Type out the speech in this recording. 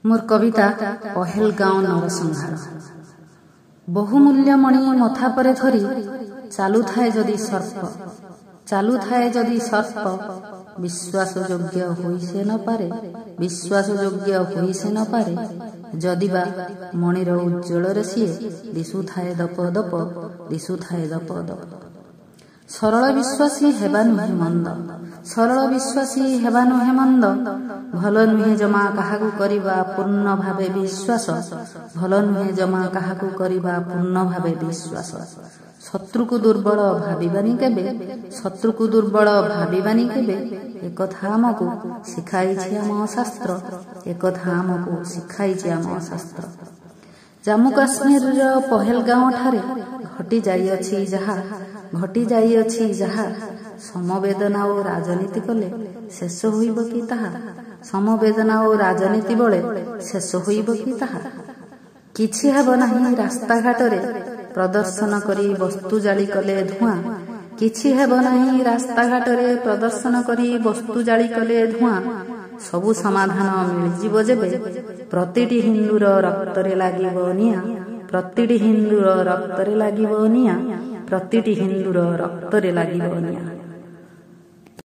मोर कविता पहेलगांव नरसंहार। बहुमूल्य मणि मथा परे धरी चालू थाए जदि सर्प, चालू थाए जदि सर्प विश्वास योग्य होई से न पारे, विश्वास योग्य होई से न पारे। जदिबा मणिर उज्ज्वल सीए दिशु थाए दप दप, दिशु थाए दप दप। सरल विश्वासी हेबा नुहे मंद, सरल विश्वासी हेबा नुहे मंद। भल नुहे जमा काहाकू करिबा पूर्ण भावे विश्वास, भल नुहे जमा काहाकू करिबा पूर्ण भावे विश्वास। शत्रु को दुर्बल भाविबानी केबे, शत्रु को दुर्बल भाविबानी केबे। एकथा आमको शिखाइछि आम शास्त्र, एकथा आमको शिखाइछि आम शास्त्र। जम्मू काश्मीर पहेलगांव ठारे घटी जाइअछि जहा, घटी जाइअछि जहा। समवेदना और राजनीति कले शेष होइब कि ताहा, समवेदना और राजनीति बळे शेष होइब कि ताहा। किछि हेब नाही रास्ता घाटरे प्रदर्शन करी वस्तु जाली कले धुआं, किछि हेब नाही रास्ता घाटरे प्रदर्शन करी वस्तु जाली कले धुआं। सबु समाधान मिलिजिब जेबे प्रतिटी हिंदूर रक्तरे लागिब निआं, प्रतिटी हिंदूर रक्तरे लागिब निआं, प्रतिटी हिंदूर रक्तरे लागिब निआं।